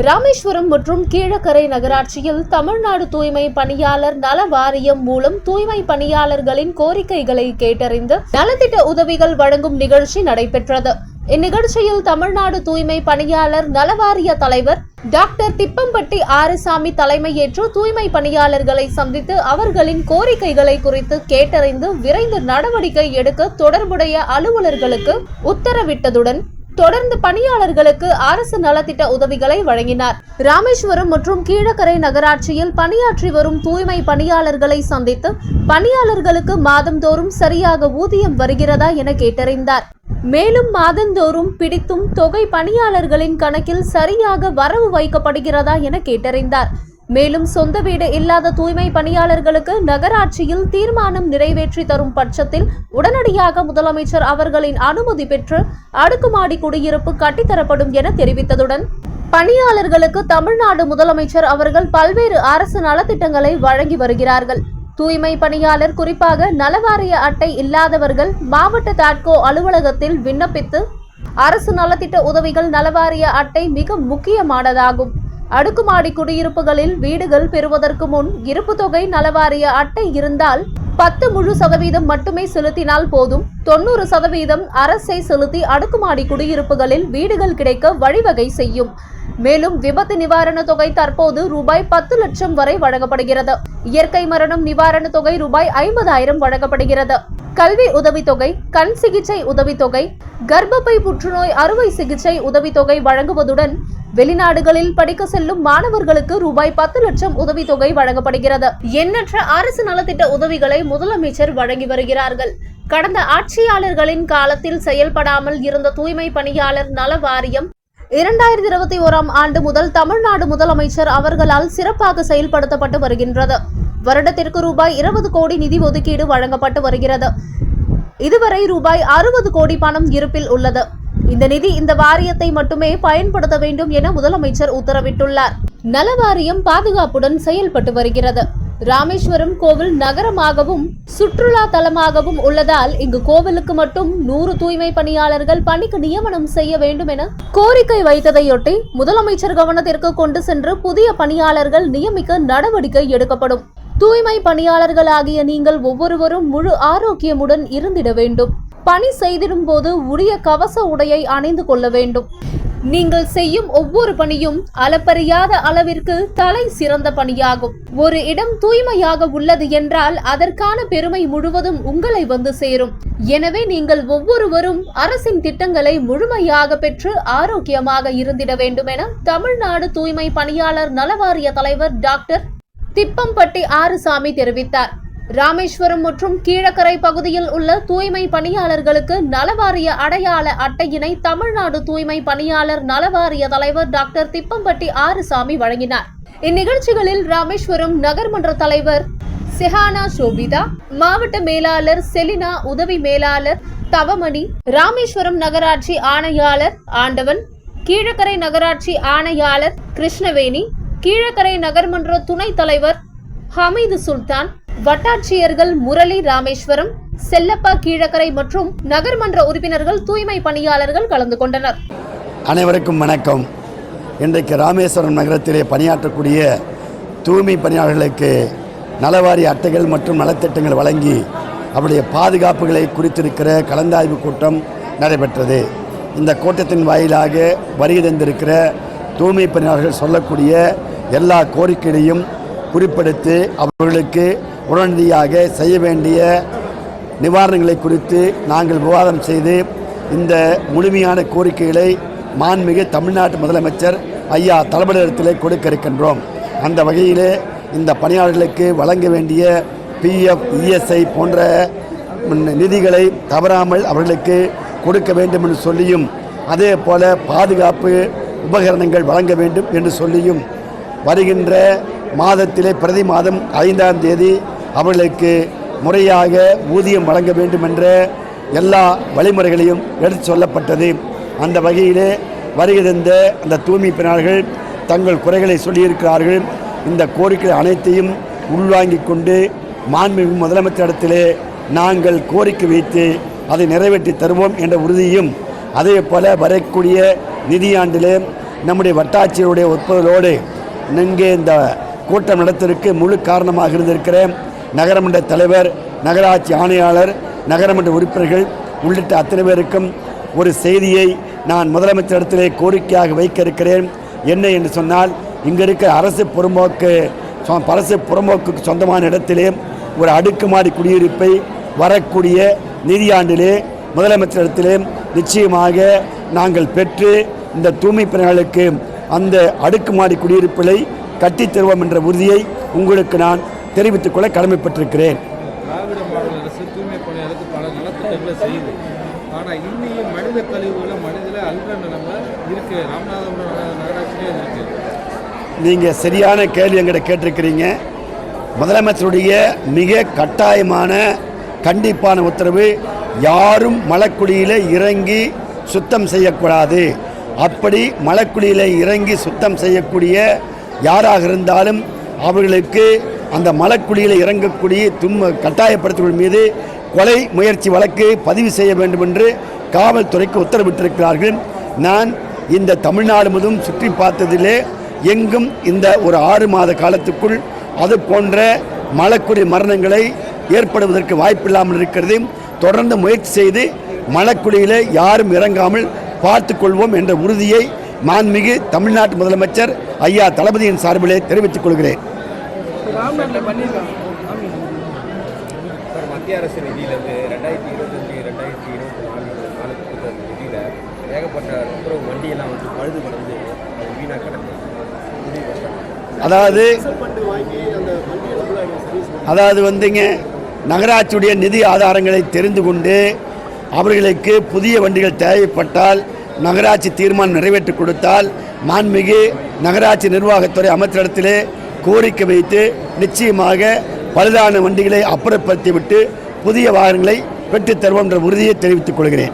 ராமேஸ்வரம் மற்றும் கீழக்கரை நகராட்சியில் தமிழ்நாடு தூய்மை பணியாளர் நல வாரியம் மூலம் தூய்மை பணியாளர்களின் கோரிக்கைகளை கேட்டறிந்து நலத்திட்ட உதவிகள் வழங்கும் நிகழ்ச்சி நடைபெற்றது. இந்நிகழ்ச்சியில் தமிழ்நாடு தூய்மை பணியாளர் நலவாரிய தலைவர் டாக்டர் திப்பம்பட்டி ஆறுசாமி தலைமையேற்று தூய்மை பணியாளர்களை சந்தித்து அவர்களின் கோரிக்கைகளை குறித்து கேட்டறிந்து விரைந்து நடவடிக்கை எடுக்க தொடர்புடைய அலுவலர்களுக்கு உத்தரவிட்டதுடன் தொடர்ந்து பணியாளர்களுக்கு அரசு நலத்திட்ட உதவிகளை வழங்கினார். ராமேஸ்வரம் மற்றும் கீழக்கரை நகராட்சியில் பணியாற்றி வரும் தூய்மை பணியாளர்களை சந்தித்து பணியாளர்களுக்கு மாதந்தோறும் சரியாக ஊதியம் வருகிறதா என கேட்டறிந்தார். மேலும் மாதந்தோறும் பிடித்தும் தொகை பணியாளர்களின் கணக்கில் சரியாக வரவு வைக்கப்படுகிறதா என கேட்டறிந்தார். மேலும் சொந்த வீடு இல்லாத தூய்மை பணியாளர்களுக்கு நகராட்சியில் தீர்மானம் நிறைவேற்றி தரும் பட்சத்தில் உடனடியாக முதலமைச்சர் அவர்களின் அனுமதி பெற்று அடுக்குமாடி குடியிருப்பு கட்டித்தரப்படும் என தெரிவித்ததுடன் பணியாளர்களுக்கு தமிழ்நாடு முதலமைச்சர் அவர்கள் பல்வேறு அரசு நலத்திட்டங்களை வழங்கி வருகிறார்கள். தூய்மை பணியாளர் குறிப்பாக நலவாரிய அட்டை இல்லாதவர்கள் மாவட்ட தாட்கோ அலுவலகத்தில் விண்ணப்பித்து அரசு நலத்திட்ட உதவிகள் நலவாரிய அட்டை மிக முக்கியமானதாகும். அடுக்குமாடி குடியிருப்புகளில் வீடுகள் பெறுவதற்கு முன் இருப்பு தொகை நலவாரிய அட்டை இருந்தால் 10% மட்டுமே செலுத்தினால் போதும். 90% அரசை செலுத்தி அடுக்குமாடி குடியிருப்புகளில் வீடுகள் கிடைக்க வழிவகை செய்யும். மேலும் விபத்து நிவாரண தொகை தற்போது ரூபாய் 10 லட்சம் வரை வழங்கப்படுகிறது. இயற்கை மரணம் நிவாரண தொகை ரூபாய் 50,000 வழங்கப்படுகிறது. கல்வி உதவித்தொகை, கண் சிகிச்சை உதவித்தொகை, கர்ப்பப்பை புற்றுநோய் அறுவை சிகிச்சை உதவித்தொகை வழங்குவதுடன் வெளிநாடுகளில் படிக்க செல்லும் மாணவர்களுக்கு ரூபாய் 10 லட்சம் உதவித்தொகை வழங்கப்படுகிறது. எண்ணற்ற அரசு நலத்திட்ட உதவிகளை முதலமைச்சர் வழங்கி வருகிறார்கள். கடந்த ஆட்சியாளர்களின் காலத்தில் செயல்படாமல் இருந்த தூய்மை பணியாளர் நல வாரியம் 2021ஆம் ஆண்டு முதல் தமிழ்நாடு முதலமைச்சர் அவர்களால் சிறப்பாக செயல்படுத்தப்பட்டு வருகின்றது. வருடத்திற்கு ரூபாய் 20 கோடி நிதி ஒதுக்கீடு வழங்கப்பட்டு வருகிறது. இதுவரை ரூபாய் 60 கோடி பணம் இருப்பில் உள்ளது. இந்த நிதி இந்த வாரியத்தை மட்டுமே பயன்படுத்த வேண்டும் என முதலமைச்சர் உத்தரவிட்டுள்ளார். நல வாரியம் பாதுகாப்புடன் செயல்பட்டு வருகிறது. ராமேஸ்வரம் கோவில் நகரமாகவும் சுற்றுலா தலமாகவும் உள்ளதால் இங்கு கோவிலுக்கு மட்டும் 100 தூய்மை பணியாளர்கள் பணிக்கு நியமனம் செய்ய வேண்டும் என கோரிக்கை வைத்ததையொட்டி முதலமைச்சர் கவனத்திற்கு கொண்டு சென்று புதிய பணியாளர்கள் நியமிக்க நடவடிக்கை எடுக்கப்படும். தூய்மை பணியாளர்களாகிய நீங்கள் ஒவ்வொருவரும் முழு ஆரோக்கியமுடன் இருந்திட வேண்டும். பணி செய்திடும் போது உரிய கவச உடையை அணிந்து கொள்ள வேண்டும். நீங்கள் செய்யும் ஒவ்வொரு பணியும் அளப்பறியாத அளவிற்கு தலை சிறந்த பணியாகும். ஒரு இடம் தூய்மையாக உள்ளது என்றால் அதற்கான பெருமை முழுவதும் உங்களை வந்து சேரும். எனவே நீங்கள் ஒவ்வொருவரும் அரசின் திட்டங்களை முழுமையாக பெற்று ஆரோக்கியமாக இருந்திட வேண்டும் என தமிழ்நாடு தூய்மை பணியாளர் நலவாரிய தலைவர் டாக்டர் திப்பம்பட்டி ஆறுசாமி தெரிவித்தார். ராமேஸ்வரம் மற்றும் கீழக்கரை பகுதியில் உள்ள தூய்மை பணியாளர்களுக்கு நலவாரிய அடையாள அட்டையினை தமிழ்நாடு தூய்மை பணியாளர் நலவாரிய தலைவர் டாக்டர் திப்பம்பட்டி ஆறுசாமி வழங்கினார். இந்நிகழ்ச்சிகளில் ராமேஸ்வரம் நகர்மன்ற தலைவர் செஹானா ஷோபிதா, மாவட்ட மேலாளர் செலினா, உதவி மேலாளர் தவமணி, ராமேஸ்வரம் நகராட்சி ஆணையாளர் ஆண்டவன், கீழக்கரை நகராட்சி ஆணையாளர் கிருஷ்ணவேணி, கீழக்கரை நகர்மன்ற துணைத் தலைவர் ஹமீது சுல்தான், வட்டாட்சியர்கள் முரளி, ராமேஸ்வரம், செல்லப்பா, கீழக்கரை மற்றும் நகர்மன்ற உறுப்பினர்கள், தூய்மை பணியாளர்கள் கலந்து கொண்டனர். அனைவருக்கும் வணக்கம். இன்றைக்கு ராமேஸ்வரம் நகரத்திலே பணியாற்றக்கூடிய தூய்மை பணியாளர்களுக்கு நலவாரி அட்டைகள் மற்றும் நலத்திட்டங்கள் வழங்கி அவருடைய பாதுகாப்புகளை குறித்திருக்கிற கலந்தாய்வு கூட்டம் நடைபெற்றது. இந்த கூட்டத்தின் வாயிலாக வருகை தந்திருக்கிற தூய்மை பணியாளர்கள் சொல்லக்கூடிய எல்லா கோரிக்கைகளையும் குறிப்பிடுத்து அவர்களுக்கு உடனடியாக செய்ய வேண்டிய நிவாரணங்களை குறித்து நாங்கள் விவாதம் செய்து இந்த முழுமையான கோரிக்கைகளை மாண்புமிகு தமிழ்நாட்டு முதலமைச்சர் ஐயா தளபதியிடத்திலே கொடுக்க இருக்கின்றோம். அந்த வகையிலே இந்த பணியாளர்களுக்கு வழங்க வேண்டிய PF, ESI போன்ற நிதிகளை தவறாமல் அவர்களுக்கு கொடுக்க வேண்டும் என்று சொல்லியும் அதே போல பாதுகாப்பு உபகரணங்கள் வழங்க வேண்டும் என்று சொல்லியும் வருகின்ற மாதத்திலே பிரதி மாதம் 5ஆம் தேதி அவர்களுக்கு முறையாக ஊதியம் வழங்க வேண்டும் என்ற எல்லா வழிமுறைகளையும் எடுத்து சொல்லப்பட்டது. அந்த வகையிலே வருகின்ற அந்த தூய்மை பணியாளர்கள் தங்கள் குறைகளை சொல்லியிருக்கிறார்கள். இந்த கோரிக்கை அனைத்தையும் உள்வாங்கிக் கொண்டு மாண்புமிகு முதலமைச்சரிடத்திலே நாங்கள் கோரிக்கை வைத்து அதை நிறைவேற்றி தருவோம் என்ற உறுதியும், அதே போல வரக்கூடிய நிதியாண்டிலே நம்முடைய வட்டாட்சியருடைய ஒப்புதலோடு இங்கே இந்த கூட்டம் நடத்துவதற்கு முழு காரணமாக இருந்திருக்கிற நகரமன்ற தலைவர், நகராட்சி ஆணையாளர், நகரமன்ற உறுப்பினர்கள் உள்ளிட்ட அத்தனை பேருக்கும் ஒரு செய்தியை நான் முதலமைச்சரிடத்திலே கோரிக்கையாக வைக்க இருக்கிறேன். என்ன என்று சொன்னால், இங்கே இருக்கிற அரசு புறம்போக்குக்கு சொந்தமான இடத்திலே ஒரு அடுக்குமாடி குடியிருப்பை வரக்கூடிய நிதியாண்டிலே முதலமைச்சரிடத்திலே நிச்சயமாக நாங்கள் பெற்று இந்த தூய்மை பணியாளர்களுக்கு அந்த அடுக்குமாடி குடியிருப்புகளை கட்டித் தருவோம் என்ற உறுதியை உங்களுக்கு நான் தெரிவித்துக் கொள்ள கடமைப்பட்டிருக்கிறேன். திராவிட மாடல் அரசு தூய்மை பணியாளருக்கு பல நலத்திட்டங்களை செய்யுது. ஆனால் இன்னையும் மனித கழிவுகளை மனிதல அல்ற நிலைமை இருக்கு. ராமநாதபுரம் நகராட்சியிலே இருக்கு. நீங்கள் சரியான கேள்வி எங்கிட்ட கேட்டிருக்கிறீங்க. முதலமைச்சருடைய மிக கட்டாயமான கண்டிப்பான உத்தரவு, யாரும் மலக்குடியில் இறங்கி சுத்தம் செய்யக்கூடாது. அப்படி மலக்குடியில் இறங்கி சுத்தம் செய்யக்கூடிய யாராக இருந்தாலும் அவர்களுக்கு அந்த மலக்குடியில் இறங்கக்கூடிய கட்டாயப்படுத்துவதன் மீது கொலை முயற்சி வழக்கு பதிவு செய்ய வேண்டும் என்று காவல்துறைக்கு உத்தரவிட்டிருக்கிறார்கள். நான் இந்த தமிழ்நாடு முழுவதும் சுற்றி பார்த்ததிலே எங்கும் இந்த ஒரு 6 மாத காலத்துக்குள் அது போன்ற மலக்குடி மரணங்களை ஏற்படுவதற்கு வாய்ப்பில்லாமல் இருக்கிறது. தொடர்ந்து முயற்சி செய்து மலக்குடியில் யாரும் இறங்காமல் பார்த்துக்கொள்வோம் என்ற உறுதியை மாண்புமிகு தமிழ்நாட்டு முதலமைச்சர் ஐயா தளபதியின் சார்பிலே தெரிவித்துக் கொள்கிறேன். மத்திய அரசு நிதியிலிருந்து 2025-2024 நிதியில் ஏகப்பட்ட துப்புரவு வண்டியெல்லாம் வந்து பழுது படுந்து வீணாக கிடக்கு. அதாவது வந்துங்க, நகராட்சியுடைய நிதி ஆதாரங்களை தெரிந்து கொண்டு அவர்களுக்கு புதிய வண்டிகள் தேவைப்பட்டால் நகராட்சி தீர்மானம் நிறைவேற்றி கொடுத்தால் மாண்புமிகு நகராட்சி நிர்வாகத்துறை அமைச்சரிடத்திலே கோரிக்கை வைத்து நிச்சயமாக பழுதான வண்டிகளை அப்புறப்படுத்திவிட்டு புதிய வாகனங்களை பெற்றுத் தருவோம் என்ற உறுதியை தெரிவித்துக் கொள்கிறேன்.